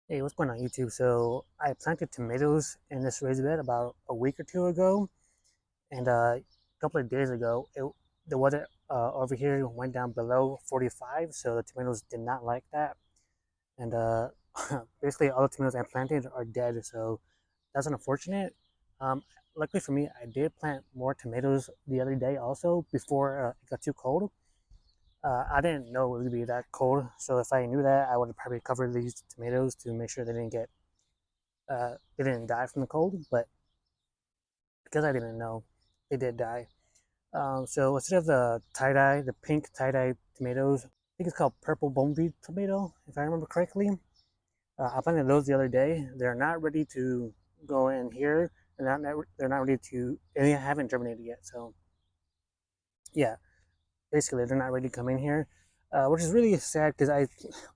Hey, what's going on YouTube? So I planted tomatoes in this raised bed about a week or two ago, and a couple of days ago, the weather over here went down below 45, so the tomatoes did not like that, and basically all the tomatoes I planted are dead, so that's unfortunate. Um, Luckily for me, I did plant more tomatoes the other day also before it got too cold. I didn't know it would be that cold, so if I knew that, I would have probably covered these tomatoes to make sure they didn't die from the cold, but because I didn't know, they did die. So instead of the pink tie-dye tomatoes, I think it's called purple bone tomato, if I remember correctly. I planted those the other day. They're not ready to go in here. They're not ready to, and they haven't germinated yet. So yeah, basically they're not ready to come in here, which is really sad because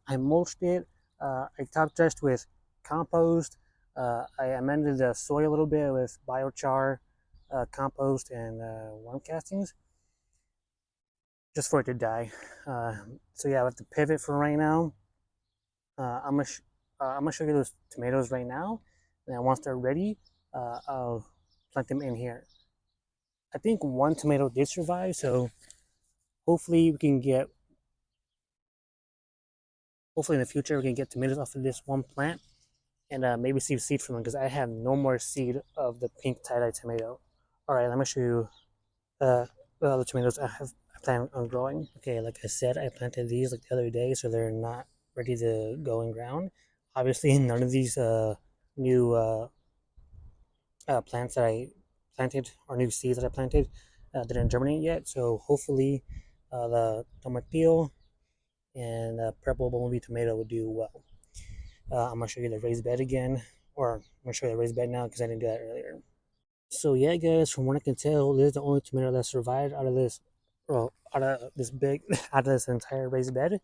I mulched it. I top dressed with compost. I amended the soil a little bit with biochar, compost, and worm castings just for it to die. Uh, so yeah, I have to pivot for right now. I'm gonna show you those tomatoes right now, and then once they're ready, I'll plant them in here. I think one tomato did survive, so hopefully we can get hopefully in the future we can get tomatoes off of this one plant and maybe see seed from them because I have no more seed of the pink tie-dye tomato. All right, let me show you the other tomatoes I plan on growing. Okay, like I said, I planted these like the other day, so they're not ready to go in ground. Obviously, none of these new plants that I planted or new seeds that I planted didn't germinate yet. So hopefully, the tomatillo and purple bumblebee tomato would do well. I'm gonna show you the raised bed again, or I'm gonna show you the raised bed now because I didn't do that earlier. So yeah, guys, from what I can tell, this is the only tomato that survived out of this, well, out of this big, out of this entire raised bed,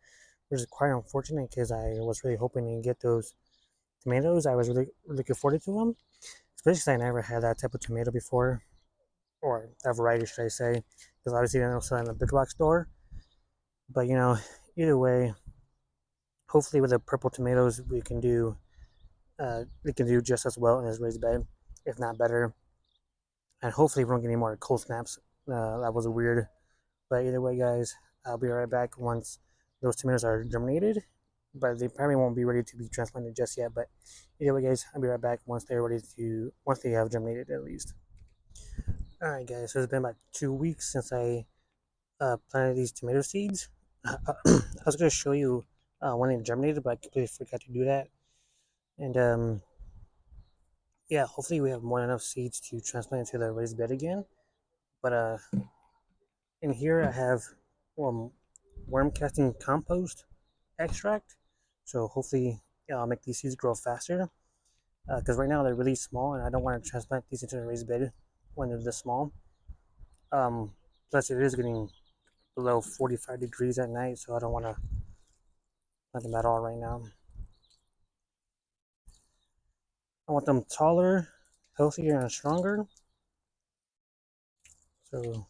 which is quite unfortunate because I was really hoping to get those tomatoes. I was really looking forward to them, especially because I never had that type of tomato before, or that variety, should I say? Because obviously they don't sell in the big box store. But either way, hopefully with the purple tomatoes, we can do just as well in this raised bed, if not better. And hopefully we don't get any more cold snaps. That was weird. But either way, guys, I'll be right back once those tomatoes are germinated. But they probably won't be ready to be transplanted just yet. But either way, guys, I'll be right back once they have germinated at least. All right, guys. So it's been about 2 weeks since I planted these tomato seeds. I was going to show you when they germinated, but I completely forgot to do that. And yeah, hopefully we have more than enough seeds to transplant into the raised bed again. But in here I have worm casting compost extract. So hopefully I'll make these seeds grow faster. Because right now they're really small and I don't want to transplant these into a raised bed when they're this small. Plus it is getting below 45 degrees at night, so I don't want to plant them at all right now. I want them taller, healthier, and stronger. So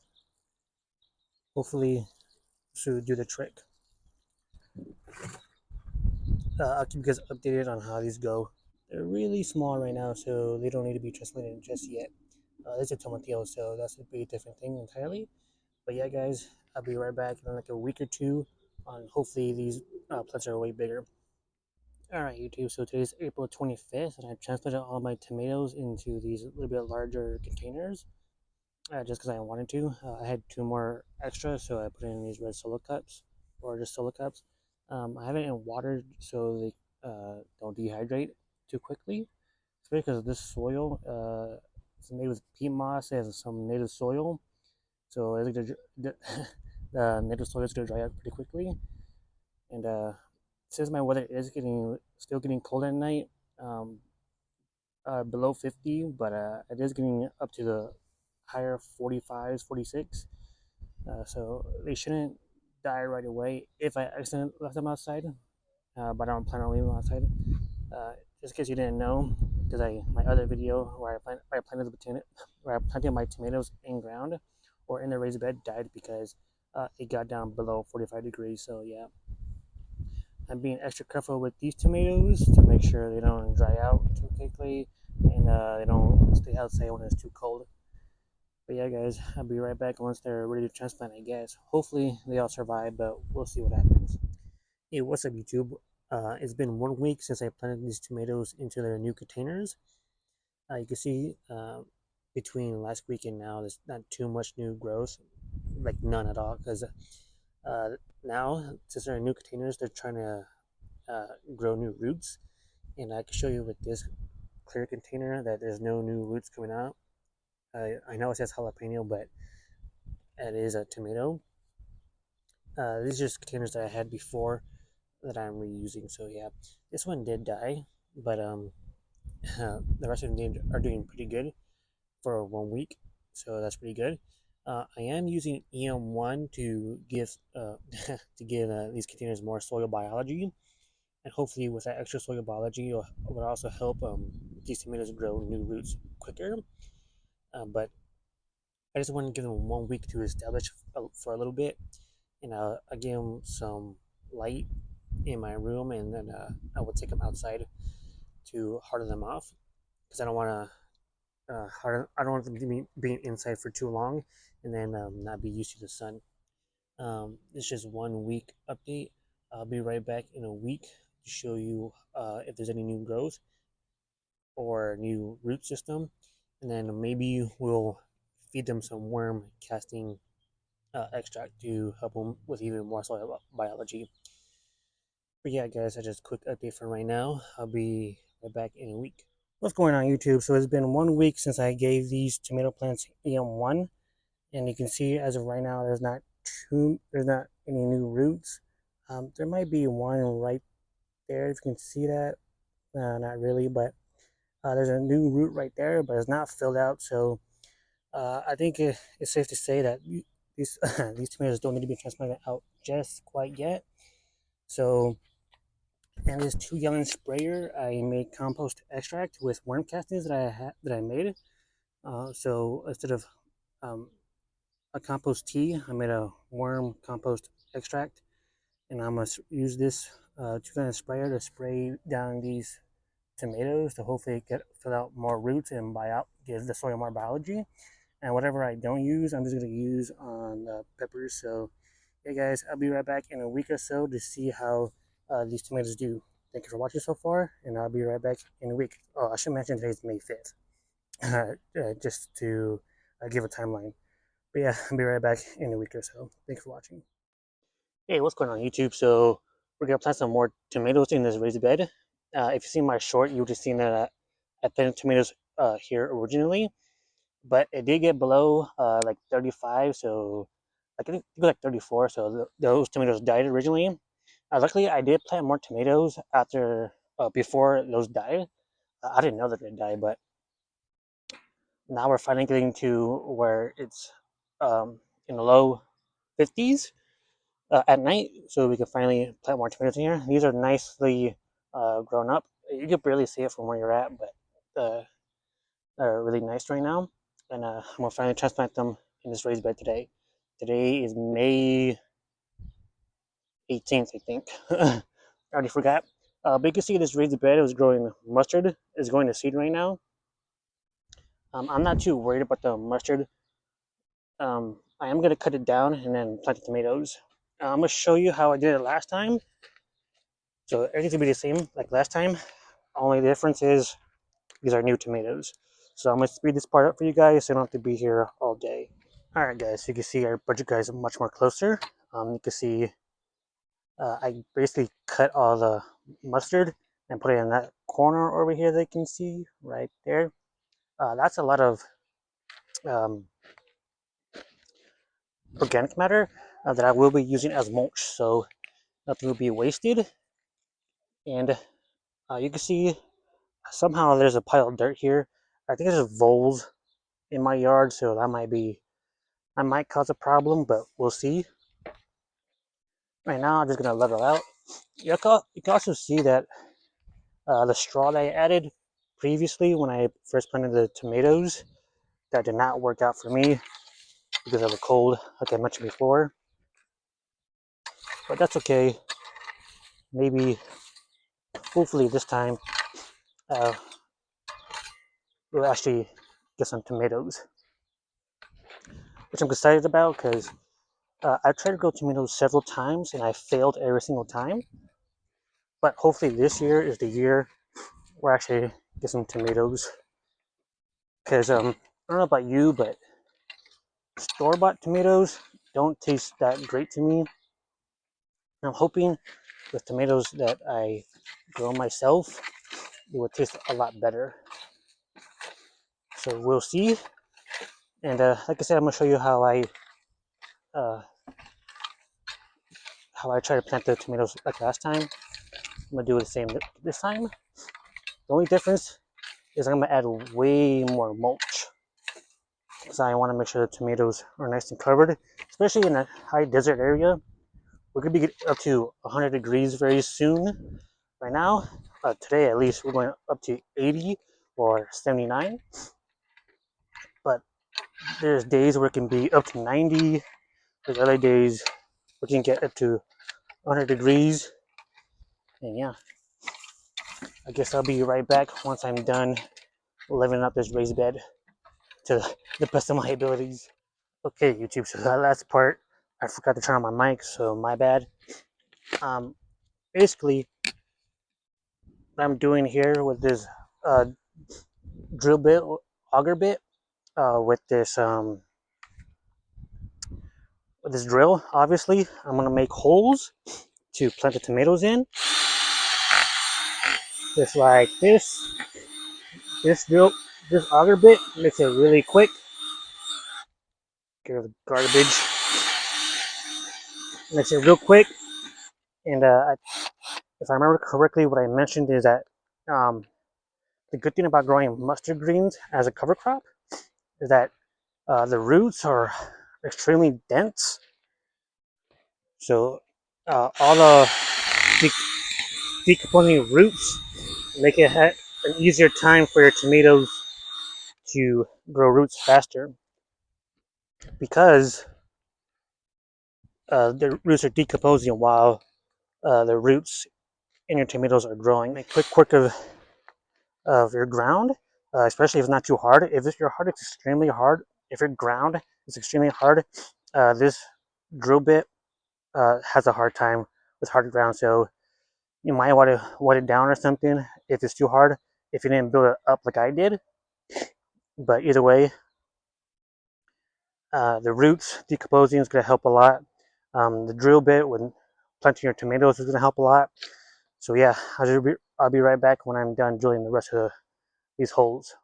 hopefully this will do the trick. I'll keep you guys updated on how these go. They're really small right now, so they don't need to be transplanted just yet. This is a tomatillo, so that's a pretty different thing entirely. But yeah, guys, I'll be right back in like a week or two on hopefully these plants are way bigger. Alright, YouTube, so today's April 25th, and I transplanted all my tomatoes into these little bit larger containers just because I wanted to. I had two more extra, so I put it in these red solo cups, or just solo cups. I have it in water so they don't dehydrate too quickly. Especially because this soil is made with peat moss and some native soil, so it's the native soil is gonna dry out pretty quickly. And since my weather is still getting cold at night, um, below 50, but it is getting up to the higher 45s, 46. So they shouldn't die right away if I accidentally left them outside, but I don't plan on leaving them outside. Uh, just in case you didn't know, because my other video where I planted my tomatoes in ground or in the raised bed died because it got down below 45 degrees. So yeah, I'm being extra careful with these tomatoes to make sure they don't dry out too quickly and they don't stay outside when it's too cold. But yeah, guys, I'll be right back once they're ready to transplant, I guess. Hopefully, they all survive, but we'll see what happens. Hey, what's up, YouTube? It's been 1 week since I planted these tomatoes into their new containers. You can see between last week and now, there's not too much new growth, like none at all, because uh, now, since they're in new containers, they're trying to grow new roots. And I can show you with this clear container that there's no new roots coming out. I know it says jalapeno, but it is a tomato. These are just containers that I had before that I'm reusing. So yeah, this one did die, but the rest of them are doing pretty good for 1 week. So that's pretty good. I am using EM1 to give to give these containers more soil biology, and hopefully with that extra soil biology, it will also help these tomatoes grow new roots quicker. But I just want to give them 1 week to establish for a little bit, and I'll give them some light in my room, and then I will take them outside to harden them off because I don't want to harden. I don't want them to be inside for too long, and then not be used to the sun. It's just 1 week update. I'll be right back in a week to show you if there's any new growth or new root system, and then maybe we'll feed them some worm casting extract to help them with even more soil biology. But yeah, guys, that's just a quick update for right now. I'll be right back in a week. What's going on, YouTube? So it's been 1 week since I gave these tomato plants EM1, and you can see as of right now, there's not any new roots. There might be one right there if you can see that. Not really, but there's a new root right there, but it's not filled out. So I think it's safe to say that these these tomatoes don't need to be transplanted out just quite yet. So, and this 2-gallon sprayer, I made compost extract with worm castings that I made. So instead of um, a compost tea, I made a worm compost extract, and I'm gonna use this 2-gallon sprayer to spray down these tomatoes to hopefully fill out more roots and give the soil more biology. And whatever I don't use, I'm just gonna use on peppers. So, hey guys, I'll be right back in a week or so to see how these tomatoes do. Thank you for watching so far, and I'll be right back in a week. Oh, I should mention today's May 5th, just to give a timeline. But yeah, I'll be right back in a week or so. Thanks for watching. Hey, what's going on, YouTube? So we're gonna plant some more tomatoes in this raised bed. If you see my short, you would have seen that I planted tomatoes here originally, but it did get below like 35, so like, I think it was like 34. So those tomatoes died originally. Luckily, I did plant more tomatoes before those died. I didn't know that they died, but now we're finally getting to where it's in the low 50s at night, so we can finally plant more tomatoes in here. These are nicely grown up. You can barely see it from where you're at, but they're really nice right now. And I'm gonna finally transplant them in this raised bed today. Today is May 18th, I think. I already forgot. But you can see this raised bed. It was growing mustard. Is going to seed right now. I'm not too worried about the mustard. I am gonna cut it down and then plant the tomatoes. I'm gonna show you how I did it last time. So everything's gonna be the same like last time. Only the difference is these are new tomatoes. So I'm gonna speed this part up for you guys so you don't have to be here all day. All right, guys. So you can see our budget guys are much more closer. You can see I basically cut all the mustard and put it in that corner over here. They can see right there. That's a lot of um, organic matter that I will be using as mulch, so nothing will be wasted. And you can see somehow there's a pile of dirt here. I think there's voles in my yard, so I might cause a problem, but we'll see. Right now, I'm just gonna let it out. You can also see that the straw that I added previously when I first planted the tomatoes, that did not work out for me because of the cold, like I mentioned before. But that's okay. maybe, hopefully this time, uh, we'll actually get some tomatoes, which I'm excited about because I've tried to grow tomatoes several times and I failed every single time. But hopefully this year is the year where I actually get some tomatoes. Because I don't know about you, but store-bought tomatoes don't taste that great to me. And I'm hoping with tomatoes that I grow myself, it will taste a lot better. So we'll see. And like I said, I'm gonna show you uh, how I try to plant the tomatoes like last time. I'm gonna do the same this time. The only difference is I'm gonna add way more mulch because I want to make sure the tomatoes are nice and covered, especially in a high desert area. We're gonna be up to 100 degrees very soon. Right now, today at least, we're going up to 80 or 79. But there's days where it can be up to 90. There's other days we can get up to 100 degrees. And yeah, I guess I'll be right back once I'm done leveling up this raised bed to the best of my abilities. Okay, YouTube, so that last part, I forgot to turn on my mic, so my bad. Um, Basically, what I'm doing here with this uh, drill bit, auger bit, with this drill, obviously, I'm gonna make holes to plant the tomatoes in, just like this. This auger bit makes it really quick. Get rid of the garbage. Makes it real quick, and if I remember correctly, what I mentioned is that um, the good thing about growing mustard greens as a cover crop is that the roots are extremely dense. So all the decomposing roots make it an easier time for your tomatoes to grow roots faster because the roots are decomposing while the roots in your tomatoes are growing. Make quick work of your ground, especially if it's not too hard. If your hard, it's extremely hard. If your ground is extremely hard, this drill bit has a hard time with hard ground. So you might want to wet it down or something if it's too hard. If you didn't build it up like I did, but either way, the roots decomposing is going to help a lot. The drill bit when planting your tomatoes is going to help a lot. So yeah, I'll be right back when I'm done drilling the rest of these holes.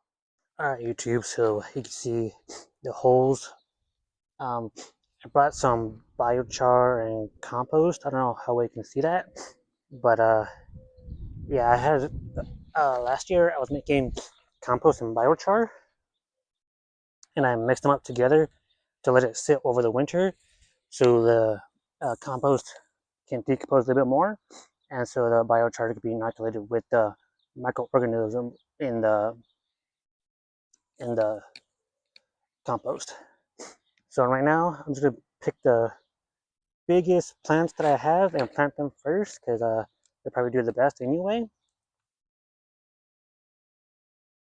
All right, YouTube. So you can see the holes. I brought some biochar and compost. I don't know how well you can see that, but yeah, I had last year I was making compost and biochar, and I mixed them up together to let it sit over the winter, so the compost can decompose a little bit more, and so the biochar can be inoculated with the microorganism in the compost. So right now, I'm just gonna pick the biggest plants that I have and plant them first because they probably do the best anyway.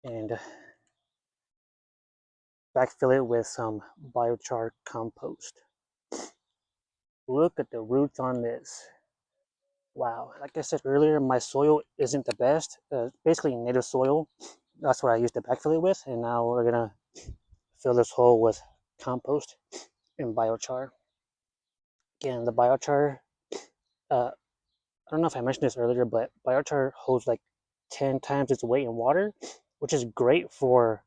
And backfill it with some biochar compost. Look at the roots on this. Wow, like I said earlier, my soil isn't the best. Basically native soil. That's what I used to backfill it with, and now we're gonna fill this hole with compost and biochar. Again, the biochar, I don't know if I mentioned this earlier, but biochar holds like 10 times its weight in water, which is great for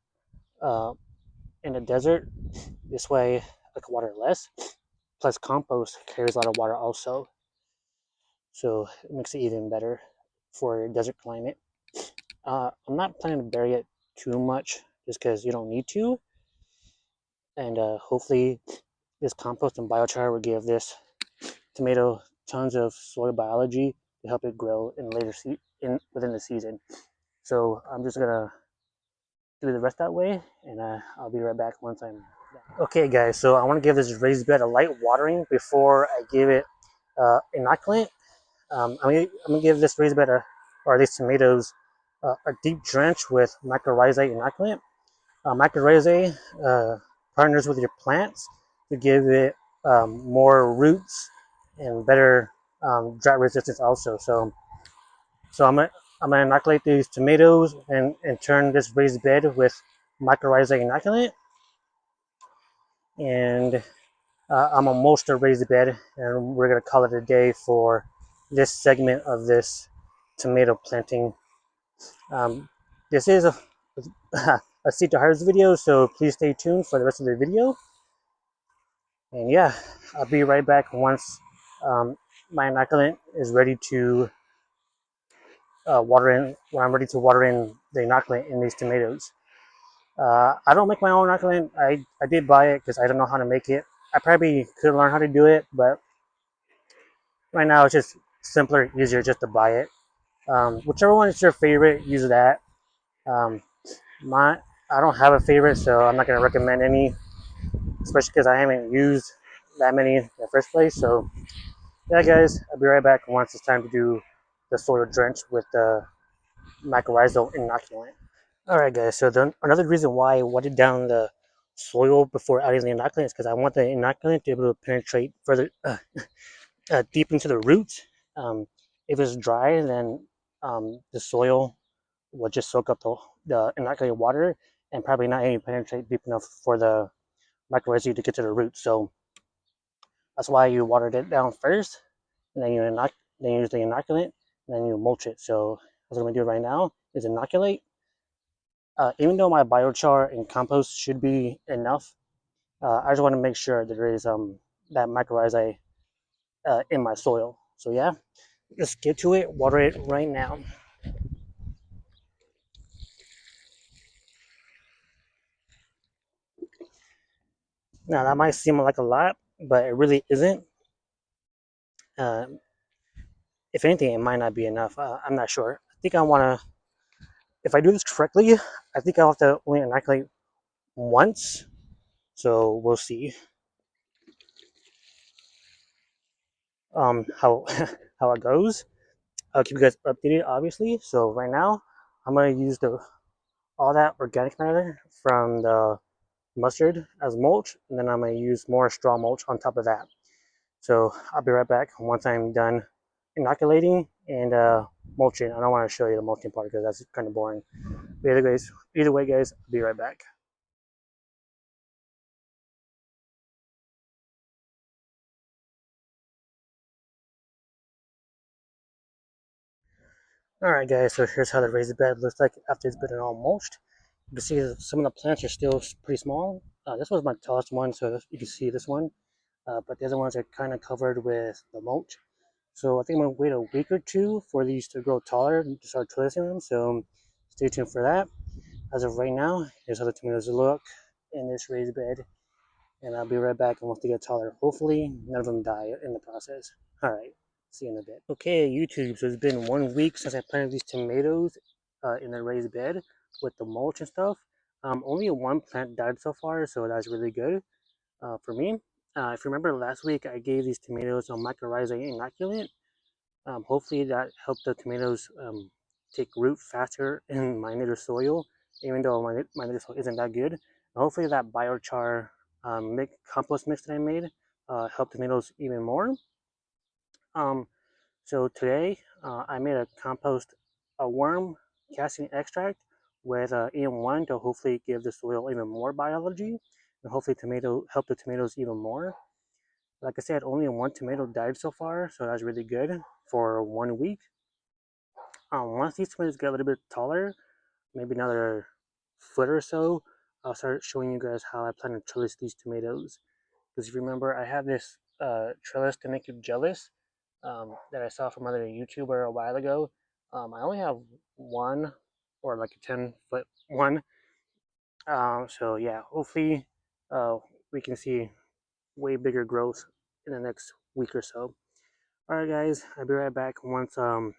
uh, in the desert. This way, I can water less. Plus, compost carries a lot of water also, so it makes it even better for desert climate. I'm not planning to bury it too much, just because you don't need to, and hopefully, this compost and biochar will give this tomato tons of soil biology to help it grow in later within the season. So I'm just gonna do the rest that way, and I'll be right back once I'm done. Okay, guys. So I want to give this raised bed a light watering before I give it inoculant. I'm gonna give this raised bed or these tomatoes a deep drench with mycorrhizae inoculant. Mycorrhizae partners with your plants to give it more roots and better drought resistance also. So I'm gonna inoculate these tomatoes and turn this raised bed with mycorrhizae inoculant, and I'm gonna mulch the raised bed, and we're gonna call it a day for this segment of this tomato planting. This is a seed to harvest video, so please stay tuned for the rest of the video. And yeah, I'll be right back once um, my inoculant is ready to water in. When I'm ready to water in the inoculant in these tomatoes. I don't make my own inoculant. I did buy it because I don't know how to make it. I probably could learn how to do it, but right now it's just simpler, easier just to buy it. Whichever one is your favorite, use that. Um, my I don't have a favorite, so I'm not gonna recommend any, especially because I haven't used that many in the first place. So yeah, guys, I'll be right back once it's time to do the soil drench with the mycorrhizal inoculant. All right, guys. So another reason why I watered down the soil before adding the inoculant is because I want the inoculant to be able to penetrate further deep into the roots. If it's dry, then the soil will just soak up the inoculated water and probably not even penetrate deep enough for the mycorrhizae to get to the roots. So that's why you watered it down first, and then then you use the inoculant, and then you mulch it. So what I'm gonna do right now is inoculate. Even though my biochar and compost should be enough, I just want to make sure that there is that mycorrhizae in my soil. So yeah, let's get to it. Water it right now. Now that might seem like a lot, but it really isn't. Uh, if anything, it might not be enough. I'm not sure. I think I want to. If I do this correctly, I think I'll have to only inoculate once. So we'll see how how it goes. I'll keep you guys updated, obviously. So right now, I'm gonna use the all that organic matter from the mustard as mulch, and then I'm gonna use more straw mulch on top of that. So I'll be right back once I'm done inoculating and mulching. I don't want to show you the mulching part because that's kind of boring. But either way, guys, I'll be right back. All right, guys. So here's how the raised bed looks like after it's been all mulched. You can see some of the plants are still pretty small. This was my tallest one, so you can see this one. But the other ones are kind of covered with the mulch. So I think I'm gonna wait a week or two for these to grow taller and to start trellising them. So stay tuned for that. As of right now, here's how the tomatoes look in this raised bed, and I'll be right back once they get taller. Hopefully, none of them die in the process. All right, see you in a bit. Okay, YouTube. So it's been 1 week since I planted these tomatoes in the raised bed with the mulch and stuff. Only one plant died so far, so that's really good for me. If you remember last week, I gave these tomatoes a mycorrhizae inoculant. Hopefully that helped the tomatoes take root faster in my native soil, even though my native soil isn't that good. And hopefully that biochar compost mix that I made helped tomatoes even more. Um, so today I made a worm casting extract with EM1 to hopefully give the soil even more biology and hopefully help the tomatoes even more. Like I said, only one tomato died so far, so that's really good for 1 week. Once these tomatoes get a little bit taller, maybe another foot or so, I'll start showing you guys how I plan to trellis these tomatoes. Because if you remember, I have this trellis to make you jealous that I saw from another YouTuber a while ago. I only have one or like a 10-foot one. So yeah, hopefully uh, we can see way bigger growth in the next week or so. All right, guys, I'll be right back once I'm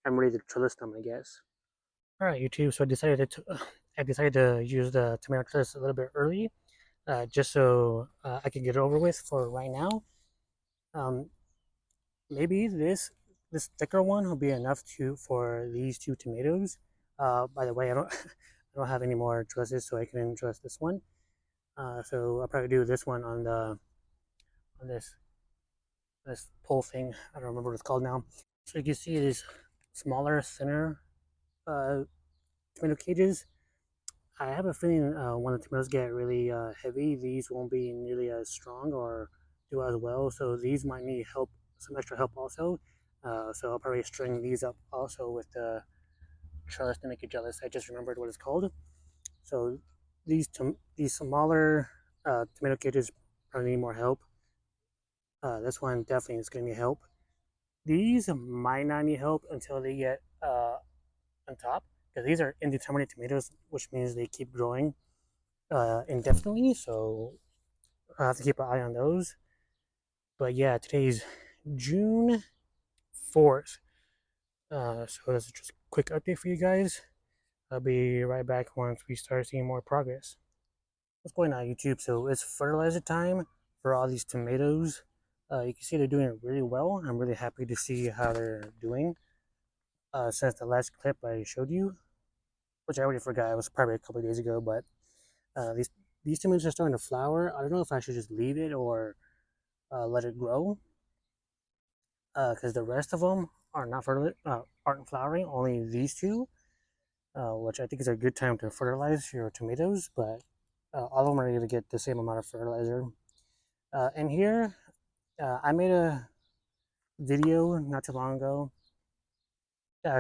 ready to trellis them, I guess. All right, YouTube. So I decided to use the tomato trellis a little bit early, just so I can get it over with for right now. Um, maybe this this thicker one will be enough to for these two tomatoes. By the way, I don't I don't have any more trusses, so I can trust this one. So I'll probably do this one on the on this pole thing. I don't remember what it's called now. So you can see these smaller, thinner uh, tomato cages. I have a feeling when the tomatoes get really heavy, these won't be nearly as strong or do as well. So these might need help, some extra help also. So I'll probably string these up also with the trellis to make it jealous. I just remembered what it's called. So these smaller tomato cages probably need more help. This one definitely is going to need help. These might not need help until they get on top because these are indeterminate tomatoes, which means they keep growing indefinitely. So I have to keep an eye on those. But yeah, today's June 4th. So this is just a quick update for you guys. I'll be right back once we start seeing more progress. What's going on, YouTube? So it's fertilizer time for all these tomatoes. You can see they're doing really well. I'm really happy to see how they're doing since the last clip I showed you, which I already forgot. It was probably a couple of days ago, but these tomatoes are starting to flower. I don't know if I should just leave it or let it grow because the rest of them are not aren't flowering. Only these two, which I think is a good time to fertilize your tomatoes. But all of them are going to get the same amount of fertilizer. And here, I made a video not too long ago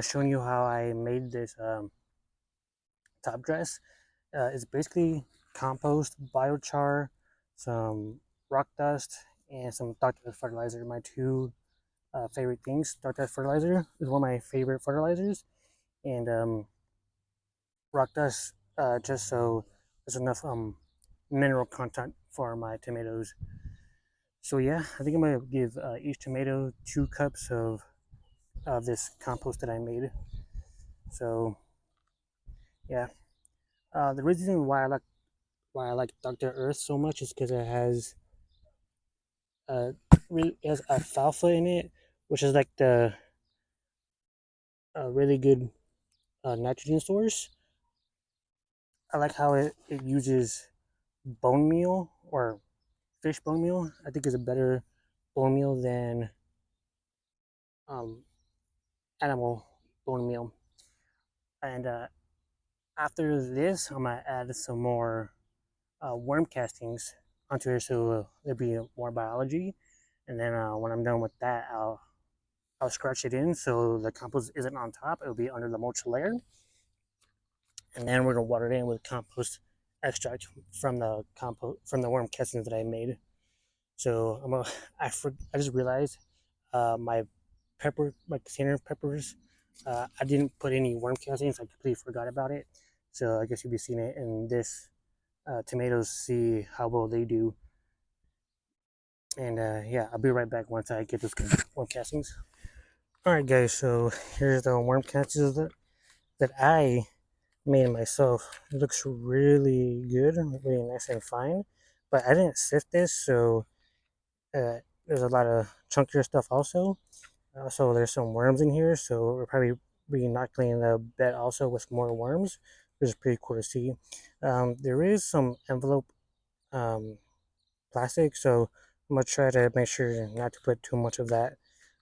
showing you how I made this top dress. It's basically compost, biochar, some rock dust, and some Dr. fertilizer. My two favorite things. Dr. fertilizer is one of my favorite fertilizers, and rock dust just so there's enough mineral content for my tomatoes. So yeah, I think I'm gonna give each tomato 2 cups of this compost that I made. So yeah, the reason why I like Dr. Earth so much is because it has uh really it has alfalfa in it, which is like the really good nitrogen source. I like how it uses bone meal or fish bone meal. I think is a better bone meal than um, animal bone meal. And after this, I'm gonna add some more worm castings onto it, so there'll be more biology. And then when I'm done with that, I'll scratch it in so the compost isn't on top; it'll be under the mulch layer. And then we're gonna water it in with compost extract from the compost from the worm castings that I made. So I just realized my container peppers. I didn't put any worm castings. I completely forgot about it. So I guess you'll be seeing it in this tomatoes. See how well they do. And yeah, I'll be right back once I get those worm castings. All right, guys. So here's the worm castings that I made myself. It looks really good, really nice and fine. But I didn't sift this, so there's a lot of chunkier stuff also. So there's some worms in here, so we're probably re-inocculating the bed also with more worms, which is pretty cool to see. There is some envelope um, plastic, so I'm gonna try to make sure not to put too much of that.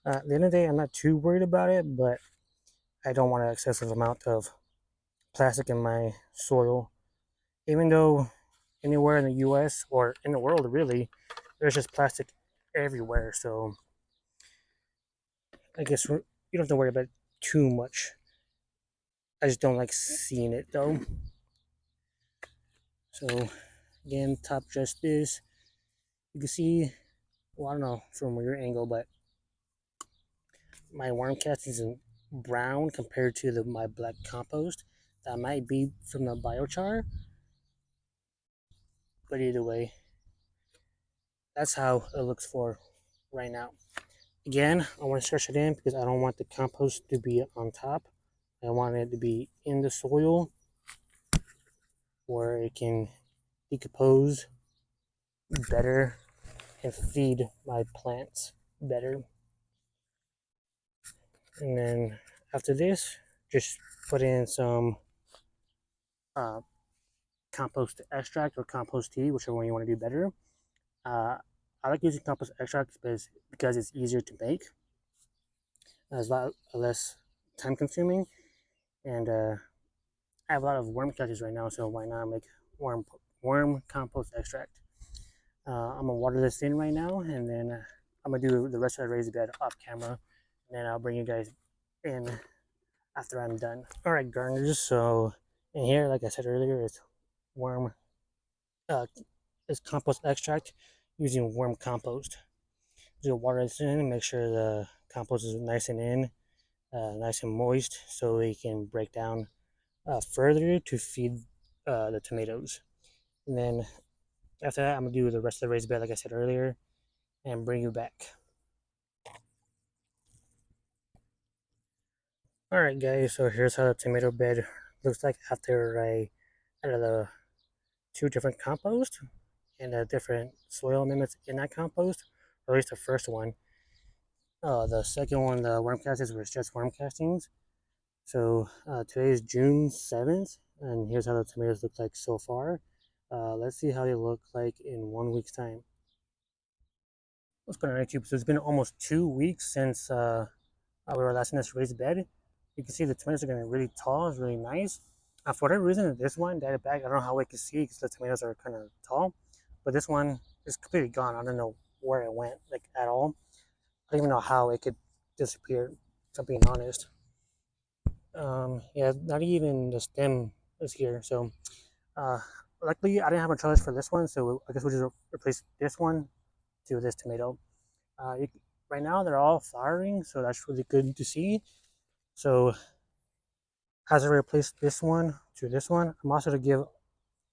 At the end of the day, I'm not too worried about it, but I don't want an excessive amount of plastic in my soil. Even though anywhere in the U.S. or in the world, really, there's just plastic everywhere, so I guess you don't have to worry about it too much. I just don't like seeing it though. So again, top dress this. You can see, well, I don't know from your angle, but my worm cast is in brown compared to my black compost. That might be from the biochar, but either way, that's how it looks for right now. Again, I want to stretch it in because I don't want the compost to be on top. I want it to be in the soil where it can decompose better and feed my plants better. And then after this, just put in some uh, compost extract or compost tea, whichever one you want to do better. Uh, I like using compost extract because it's easier to make. It's a lot less time consuming, and I have a lot of worm catchers right now, so why not make worm worm compost extract? I'm gonna water this in right now, and then I'm gonna do the rest of the raised bed off camera, and then I'll bring you guys in after I'm done. All right, gardeners. So in here, like I said earlier, is worm, uh, is compost extract using worm compost. Just water this in and make sure the compost is nice and nice and moist, so it can break down further to feed the tomatoes. And then after that, I'm gonna do the rest of the raised bed, like I said earlier, and bring you back. All right, guys. So here's how the tomato bed looks like after I added the two different compost and the different soil amendments in that compost, or at least the first one. The second one, the worm castings, was just worm castings. So today is June 7th, and here's how the tomatoes look like so far. Let's see how they look like in 1 week's time. What's going on YouTube? So it's been almost 2 weeks since we were last in this raised bed. You can see the tomatoes are getting really tall. It's really nice. For whatever reason, this one died back. I don't know how I can see because the tomatoes are kind of tall, but this one is completely gone. I don't know where it went, like at all. I don't even know how it could disappear. If I'm being honest. Yeah, not even the stem is here. So, uh, luckily, I didn't have a choice for this one. So I guess we'll just replace this one to this tomato. You, right now, they're all flowering, so that's really good to see. So as I replace this one to this one, I'm also to give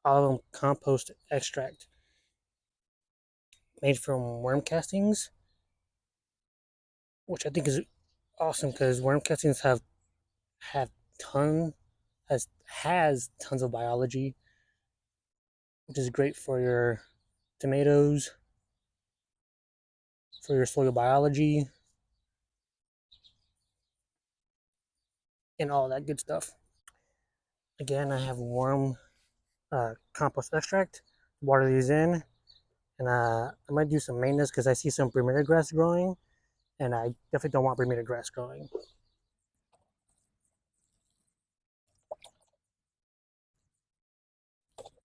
all of them compost extract made from worm castings, which I think is awesome because worm castings have ton has tons of biology, which is great for your tomatoes, for your soil biology, and all that good stuff. Again, I have worm compost extract. Water these in, and I might do some maintenance because I see some Bermuda grass growing, and I definitely don't want Bermuda grass growing.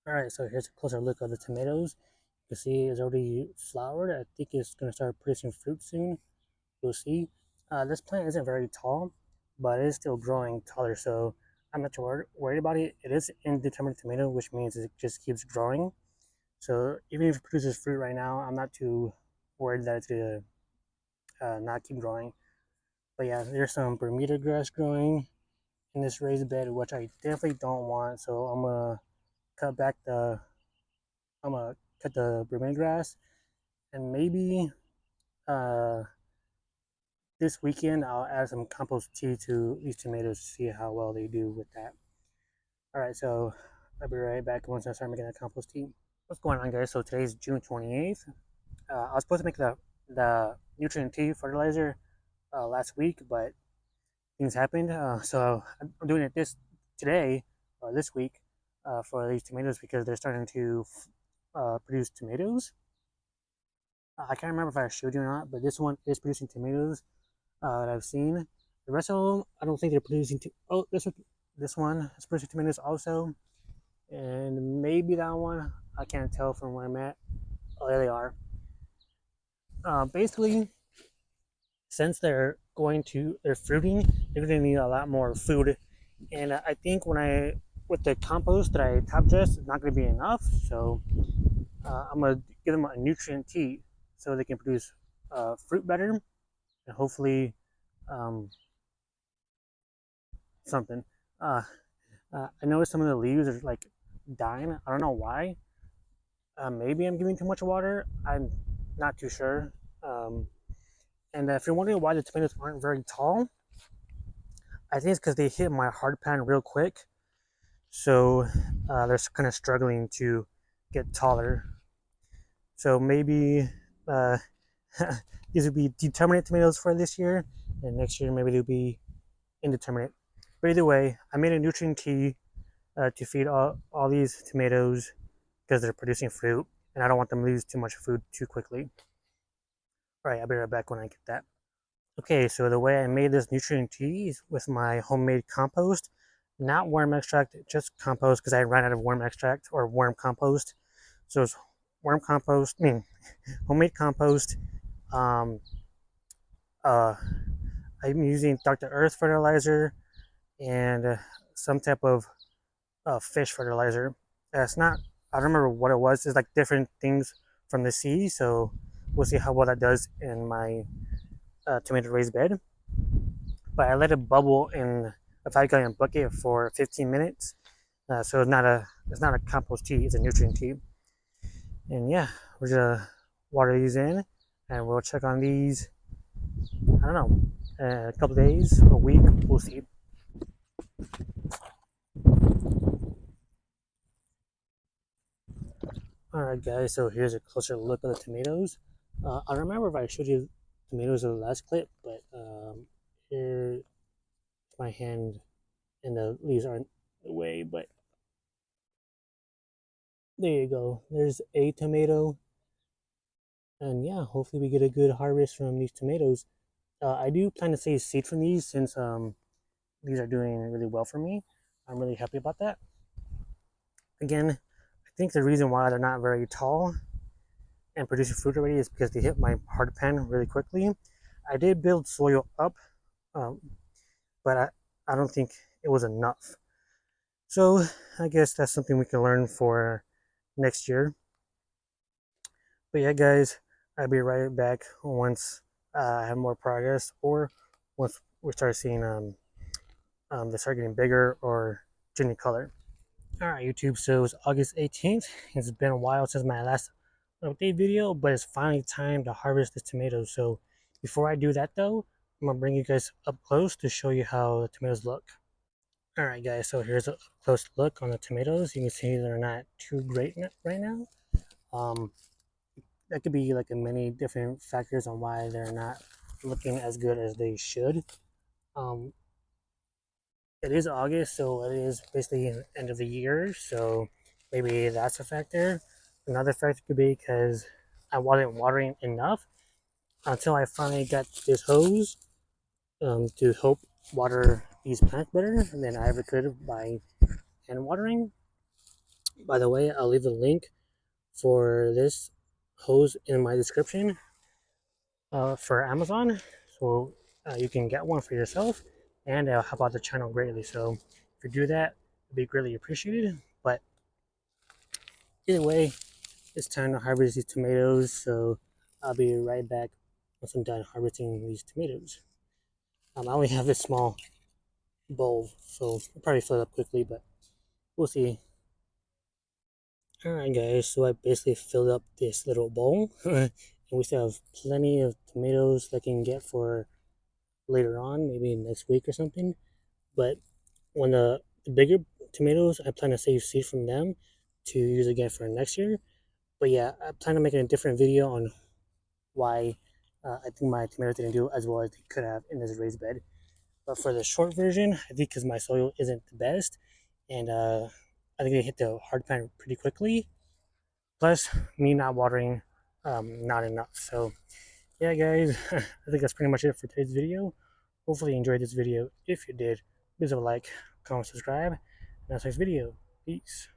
All right, so here's a closer look of the tomatoes. You can see it's already flowered. I think it's going to start producing fruit soon. You'll see. This plant isn't very tall, but it is still growing taller, so I'm not too worried about it. It is indeterminate tomato, which means it just keeps growing. So even if it produces fruit right now, I'm not too worried that it's going to not keep growing. But yeah, there's some Bermuda grass growing in this raised bed, which I definitely don't want. So cut back the I'm gonna cut the Bermuda grass, and maybe uh, this weekend I'll add some compost tea to these tomatoes to see how well they do with that. All right, so I'll be right back once I start making that compost tea. What's going on, guys? So today's June 28th. I was supposed to make the nutrient tea fertilizer last week, but things happened. So I'm doing it today or this week for these tomatoes because they're starting to produce tomatoes. I can't remember if I showed you or not, but this one is producing tomatoes that I've seen. The rest of them, I don't think they're producing. Oh, this one is producing tomatoes also, and maybe that one. I can't tell from where I'm at. Oh, there they are. Basically, since they're fruiting, they're going to need a lot more food, and I think with the compost that I top dress, it's not going to be enough. So I'm going to give them a nutrient tea so they can produce fruit better and hopefully um, something. Uh, I noticed some of the leaves are like dying. I don't know why. Maybe I'm giving too much water. I'm not too sure. Um, and if you're wondering why the tomatoes aren't very tall, I think it's because they hit my hard pan real quick. So they're kind of struggling to get taller. So maybe uh, these would be determinate tomatoes for this year. and next year maybe it'll be indeterminate. But either way, I made a nutrient tea to feed all these tomatoes because they're producing fruit, and I don't want them to lose too much food too quickly. All right, I'll be right back when I get that. Okay, so the way I made this nutrient tea is with my homemade compost, not worm extract, just compost because I ran out of worm extract or worm compost. So it's worm compost, homemade compost. Um, uh, I'm using Dr. Earth fertilizer and some type of fish fertilizer. It's not, I don't remember what it was. It's like different things from the sea. So we'll see how well that does in my tomato raised bed. But I let it bubble in a 5 gallon bucket for 15 minutes. So it's not a compost tea, it's a nutrient tea. And yeah, we're gonna water these in and we'll check on these, I don't know, a couple days, a week, we'll see. Alright guys, so here's a closer look at the tomatoes. I don't remember if I showed you tomatoes in the last clip, but here my hand and the leaves aren't the way, but there you go. There's a tomato. And yeah, hopefully we get a good harvest from these tomatoes. I do plan to save seed from these since these are doing really well for me. I'm really happy about that. Again, I think the reason why they're not very tall and producing fruit already is because they hit my hard pan really quickly. I did build soil up, um, but I don't think it was enough. So I guess that's something we can learn for next year. But yeah, guys, I'll be right back once I have more progress or once we start seeing they start getting bigger or changing color. All right, YouTube. So it's August 18th. It's been a while since my last update video, but it's finally time to harvest the tomatoes. So before I do that, though, I'm gonna bring you guys up close to show you how the tomatoes look. All right, guys. So here's a close look on the tomatoes. You can see they're not too great right now. Um, that could be like a many different factors on why they're not looking as good as they should. Um, it is August, so it is basically the end of the year, so maybe that's a factor. Another factor could be because I wasn't watering enough until I finally got this hose to help water these plants better than I ever could by hand watering. By the way, I'll leave a link for this hose in my description for Amazon, so you can get one for yourself, and it'll help out the channel greatly. So if you do that, it'd be greatly appreciated. But either way, it's time to harvest these tomatoes. So I'll be right back once I'm done harvesting these tomatoes. I only have this small bowl, so I'll probably fill it up quickly, but we'll see. Alright guys, so I basically filled up this little bowl and we still have plenty of tomatoes that I can get for later on, maybe next week or something. But when the bigger tomatoes, I plan to save seed from them to use again for next year. But yeah, I plan on making a different video on why I think my tomatoes didn't do as well as they could have in this raised bed. But for the short version, I think because my soil isn't the best, and I think they hit the hard pan pretty quickly. Plus, me not watering, not enough. So yeah, guys, I think that's pretty much it for today's video. Hopefully you enjoyed this video. If you did, please leave a like, comment, subscribe, and that's next video. Peace.